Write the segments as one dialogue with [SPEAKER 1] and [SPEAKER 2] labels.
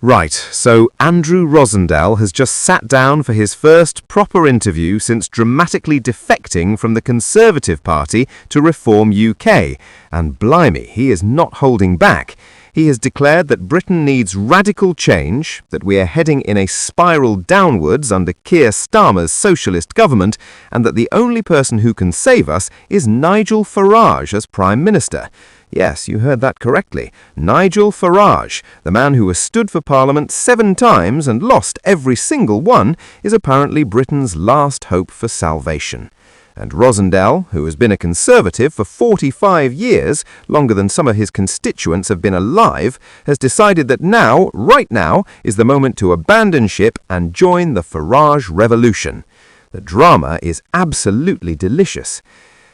[SPEAKER 1] Right, so Andrew Rosindell has just sat down for his first proper interview since dramatically defecting from the Conservative Party to Reform UK. And blimey, he is not holding back. He has declared that Britain needs radical change, that we are heading in a spiral downwards under Keir Starmer's socialist government, and that the only person who can save us is Nigel Farage as Prime Minister. Yes, you heard that correctly. Nigel Farage, the man who has stood for Parliament 7 times and lost every single one, is apparently Britain's last hope for salvation. And Rosindell, who has been a Conservative for 45 years, longer than some of his constituents have been alive, has decided that now, right now, is the moment to abandon ship and join the Farage revolution. The drama is absolutely delicious.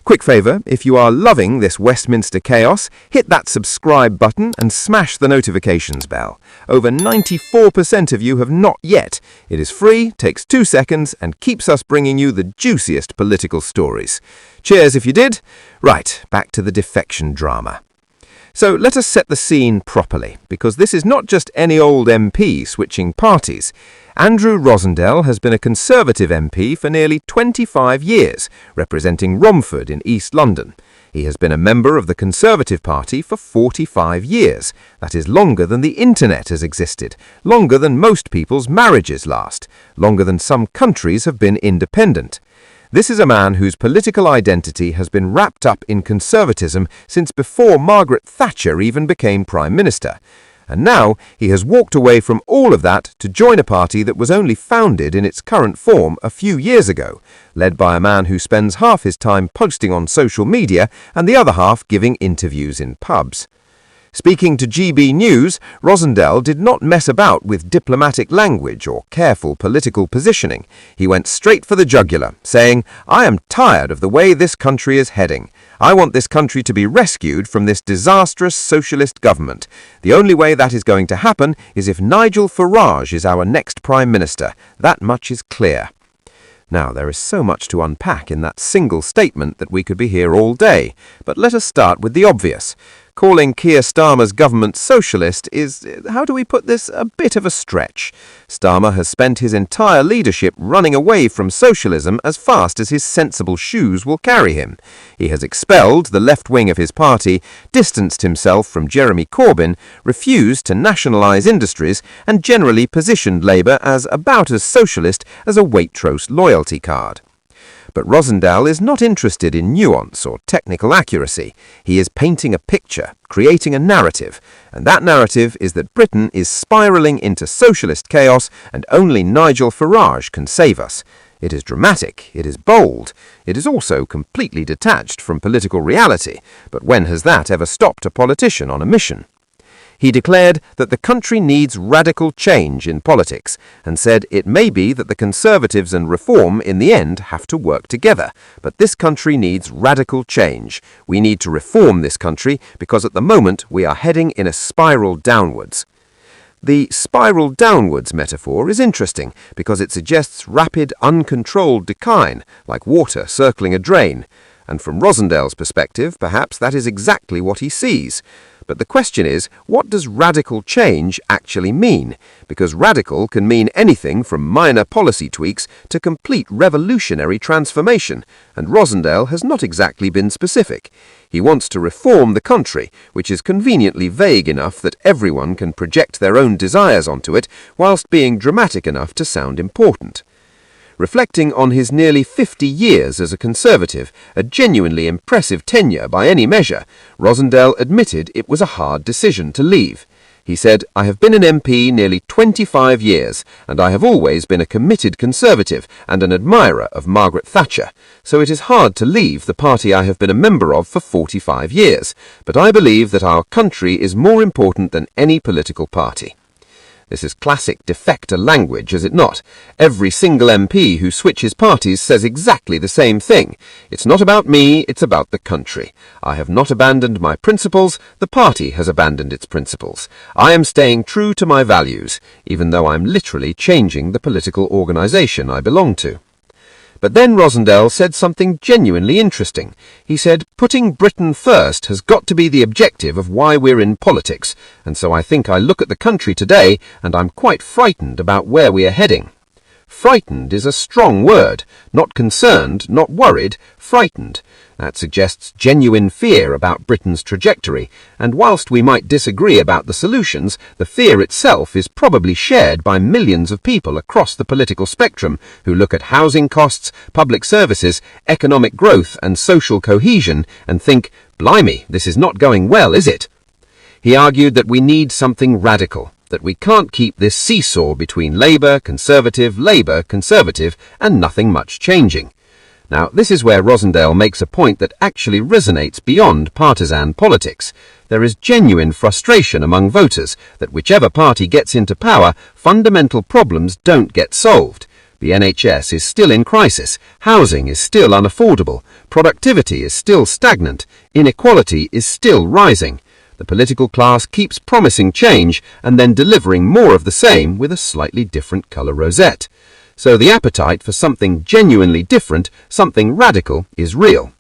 [SPEAKER 1] Quick favour, if you are loving this Westminster chaos, hit that subscribe button and smash the notifications bell. Over 94% of you have not yet. It is free, takes 2 seconds, and keeps us bringing you the juiciest political stories. Cheers if you did. Right, back to the defection drama. So let us set the scene properly, because this is not just any old MP switching parties. Andrew Rosindell has been a Conservative MP for nearly 25 years, representing Romford in East London. He has been a member of the Conservative Party for 45 years. That is longer than the internet has existed, longer than most people's marriages last, longer than some countries have been independent. This is a man whose political identity has been wrapped up in conservatism since before Margaret Thatcher even became Prime Minister. And now he has walked away from all of that to join a party that was only founded in its current form a few years ago, led by a man who spends half his time posting on social media and the other half giving interviews in pubs. Speaking to GB News, Rosindell did not mess about with diplomatic language or careful political positioning. He went straight for the jugular, saying, "I am tired of the way this country is heading. I want this country to be rescued from this disastrous socialist government. The only way that is going to happen is if Nigel Farage is our next Prime Minister. That much is clear." Now, there is so much to unpack in that single statement that we could be here all day, but let us start with the obvious. Calling Keir Starmer's government socialist is, how do we put this, a bit of a stretch. Starmer has spent his entire leadership running away from socialism as fast as his sensible shoes will carry him. He has expelled the left wing of his party, distanced himself from Jeremy Corbyn, refused to nationalise industries, and generally positioned Labour as about as socialist as a Waitrose loyalty card. But Rosindell is not interested in nuance or technical accuracy. He is painting a picture, creating a narrative, and that narrative is that Britain is spiralling into socialist chaos and only Nigel Farage can save us. It is dramatic, it is bold, it is also completely detached from political reality, but when has that ever stopped a politician on a mission? He declared that the country needs radical change in politics and said it may be that the Conservatives and Reform in the end have to work together, but this country needs radical change. We need to reform this country because at the moment we are heading in a spiral downwards. The spiral downwards metaphor is interesting because it suggests rapid, uncontrolled decline, like water circling a drain. And from Rosindell's perspective, perhaps that is exactly what he sees. But the question is, what does radical change actually mean? Because radical can mean anything from minor policy tweaks to complete revolutionary transformation, and Rosindell has not exactly been specific. He wants to reform the country, which is conveniently vague enough that everyone can project their own desires onto it, whilst being dramatic enough to sound important. Reflecting on his nearly 50 years as a Conservative, a genuinely impressive tenure by any measure, Rosindell admitted it was a hard decision to leave. He said, "I have been an MP nearly 25 years, and I have always been a committed Conservative and an admirer of Margaret Thatcher, so it is hard to leave the party I have been a member of for 45 years, but I believe that our country is more important than any political party." This is classic defector language, is it not? Every single MP who switches parties says exactly the same thing. It's not about me, it's about the country. I have not abandoned my principles, the party has abandoned its principles. I am staying true to my values, even though I'm literally changing the political organisation I belong to. But then Rosindell said something genuinely interesting. He said, putting Britain first has got to be the objective of why we're in politics, and so I think I look at the country today and I'm quite frightened about where we are heading. Frightened is a strong word. Not concerned, not worried, frightened. That suggests genuine fear about Britain's trajectory, and whilst we might disagree about the solutions, the fear itself is probably shared by millions of people across the political spectrum who look at housing costs, public services, economic growth and social cohesion and think, blimey, this is not going well, is it? He argued that we need something radical, that we can't keep this seesaw between Labour, Conservative, and nothing much changing. Now, this is where Rosindell makes a point that actually resonates beyond partisan politics. There is genuine frustration among voters that whichever party gets into power, fundamental problems don't get solved. The NHS is still in crisis, housing is still unaffordable, productivity is still stagnant, inequality is still rising. The political class keeps promising change and then delivering more of the same with a slightly different colour rosette. So the appetite for something genuinely different, something radical, is real.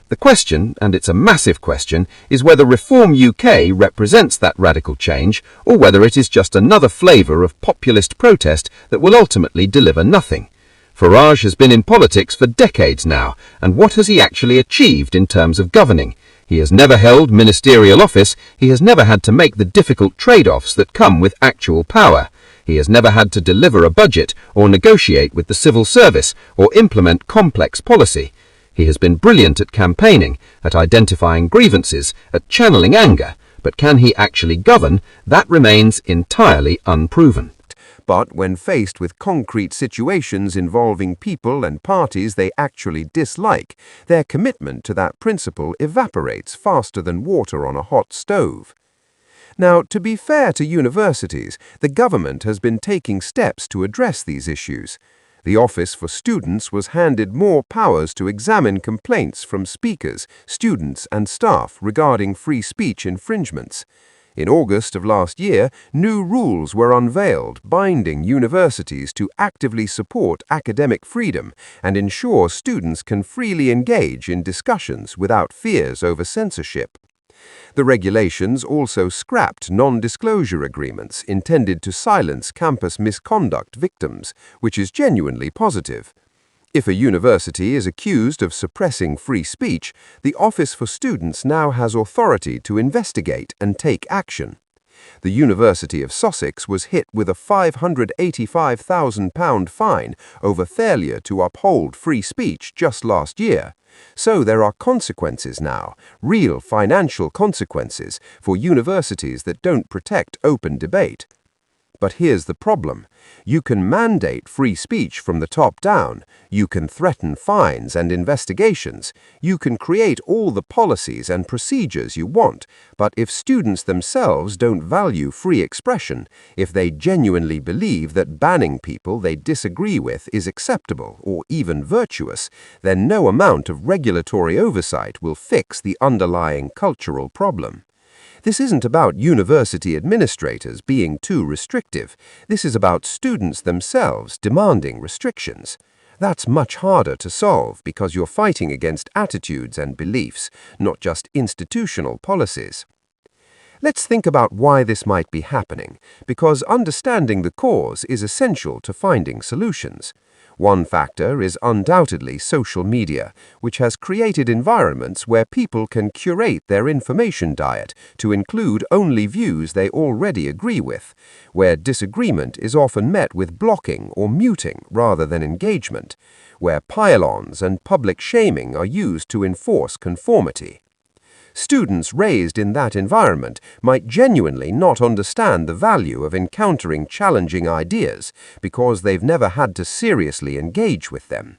[SPEAKER 1] The question, and it's a massive question, is whether Reform UK represents that radical change or whether it is just another flavour of populist protest that will ultimately deliver nothing. Farage has been in politics for decades now, and what has he actually achieved in terms of governing? He has never held ministerial office, he has never had to make the difficult trade-offs that come with actual power. He has never had to deliver a budget or negotiate with the civil service or implement complex policy. He has been brilliant at campaigning, at identifying grievances, at channeling anger, but can he actually govern? That remains entirely unproven. But when faced with concrete situations involving people and parties they actually dislike, their commitment to that principle evaporates faster than water on a hot stove. Now, to be fair to universities, the government has been taking steps to address these issues. The Office for Students was handed more powers to examine complaints from speakers, students and staff regarding free speech infringements. In August of last year, new rules were unveiled binding universities to actively support academic freedom and ensure students can freely engage in discussions without fears over censorship. The regulations also scrapped non-disclosure agreements intended to silence campus misconduct victims, which is genuinely positive. If a university is accused of suppressing free speech, the Office for Students now has authority to investigate and take action. The University of Sussex was hit with a £585,000 fine over failure to uphold free speech just last year. So there are consequences now, real financial consequences, for universities that don't protect open debate. But here's the problem. You can mandate free speech from the top down. You can threaten fines and investigations. You can create all the policies and procedures you want. But if students themselves don't value free expression, if they genuinely believe that banning people they disagree with is acceptable or even virtuous, then no amount of regulatory oversight will fix the underlying cultural problem. This isn't about university administrators being too restrictive. This is about students themselves demanding restrictions. That's much harder to solve because you're fighting against attitudes and beliefs, not just institutional policies. Let's think about why this might be happening, because understanding the cause is essential to finding solutions. One factor is undoubtedly social media, which has created environments where people can curate their information diet to include only views they already agree with, where disagreement is often met with blocking or muting rather than engagement, where pile-ons and public shaming are used to enforce conformity. Students raised in that environment might genuinely not understand the value of encountering challenging ideas because they've never had to seriously engage with them.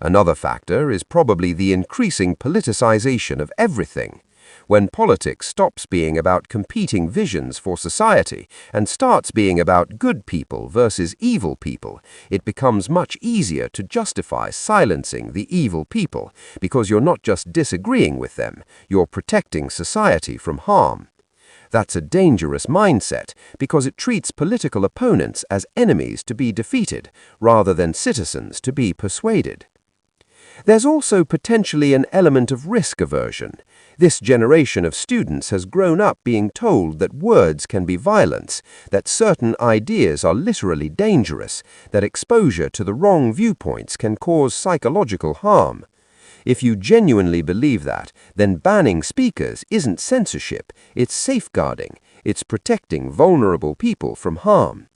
[SPEAKER 1] Another factor is probably the increasing politicization of everything. When politics stops being about competing visions for society and starts being about good people versus evil people, it becomes much easier to justify silencing the evil people because you're not just disagreeing with them, you're protecting society from harm. That's a dangerous mindset because it treats political opponents as enemies to be defeated rather than citizens to be persuaded.
[SPEAKER 2] There's also potentially an element of risk aversion. This generation of students has grown up being told that words can be violence, that certain ideas are literally dangerous, that exposure to the wrong viewpoints can cause psychological harm. If you genuinely believe that, then banning speakers isn't censorship, it's safeguarding, it's protecting vulnerable people from harm.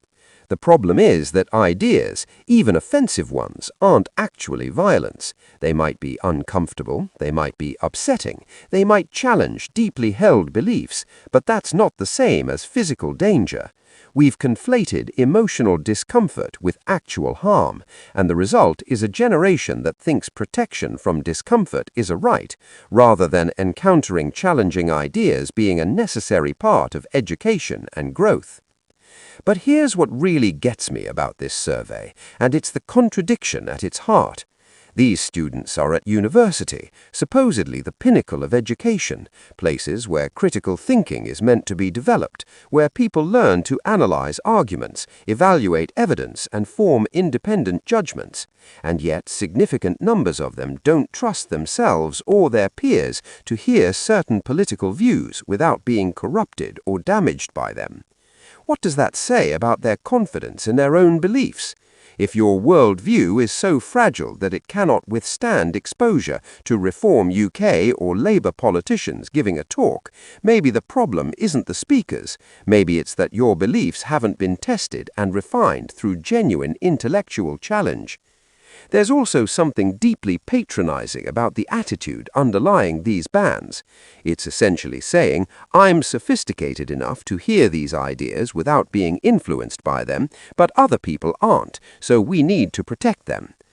[SPEAKER 2] The problem is that ideas, even offensive ones, aren't actually violence. They might be uncomfortable, they might be upsetting, they might challenge deeply held beliefs, but that's not the same as physical danger. We've conflated emotional discomfort with actual harm, and the result is a generation that thinks protection from discomfort is a right, rather than encountering challenging ideas being a necessary part of education and growth. But here's what really gets me about this survey, and it's the contradiction at its heart. These students are at university, supposedly the pinnacle of education, places where critical thinking is meant to be developed, where people learn to analyze arguments, evaluate evidence, and form independent judgments. And yet, significant numbers of them don't trust themselves or their peers to hear certain political views without being corrupted or damaged by them. What does that say about their confidence in their own beliefs? If your worldview is so fragile that it cannot withstand exposure to Reform UK or Labour politicians giving a talk, maybe the problem isn't the speakers, maybe it's that your beliefs haven't been tested and refined through genuine intellectual challenge. There's also something deeply patronizing about the attitude underlying these bans. It's essentially saying, I'm sophisticated enough to hear these ideas without being influenced by them, but other people aren't, so we need to protect them.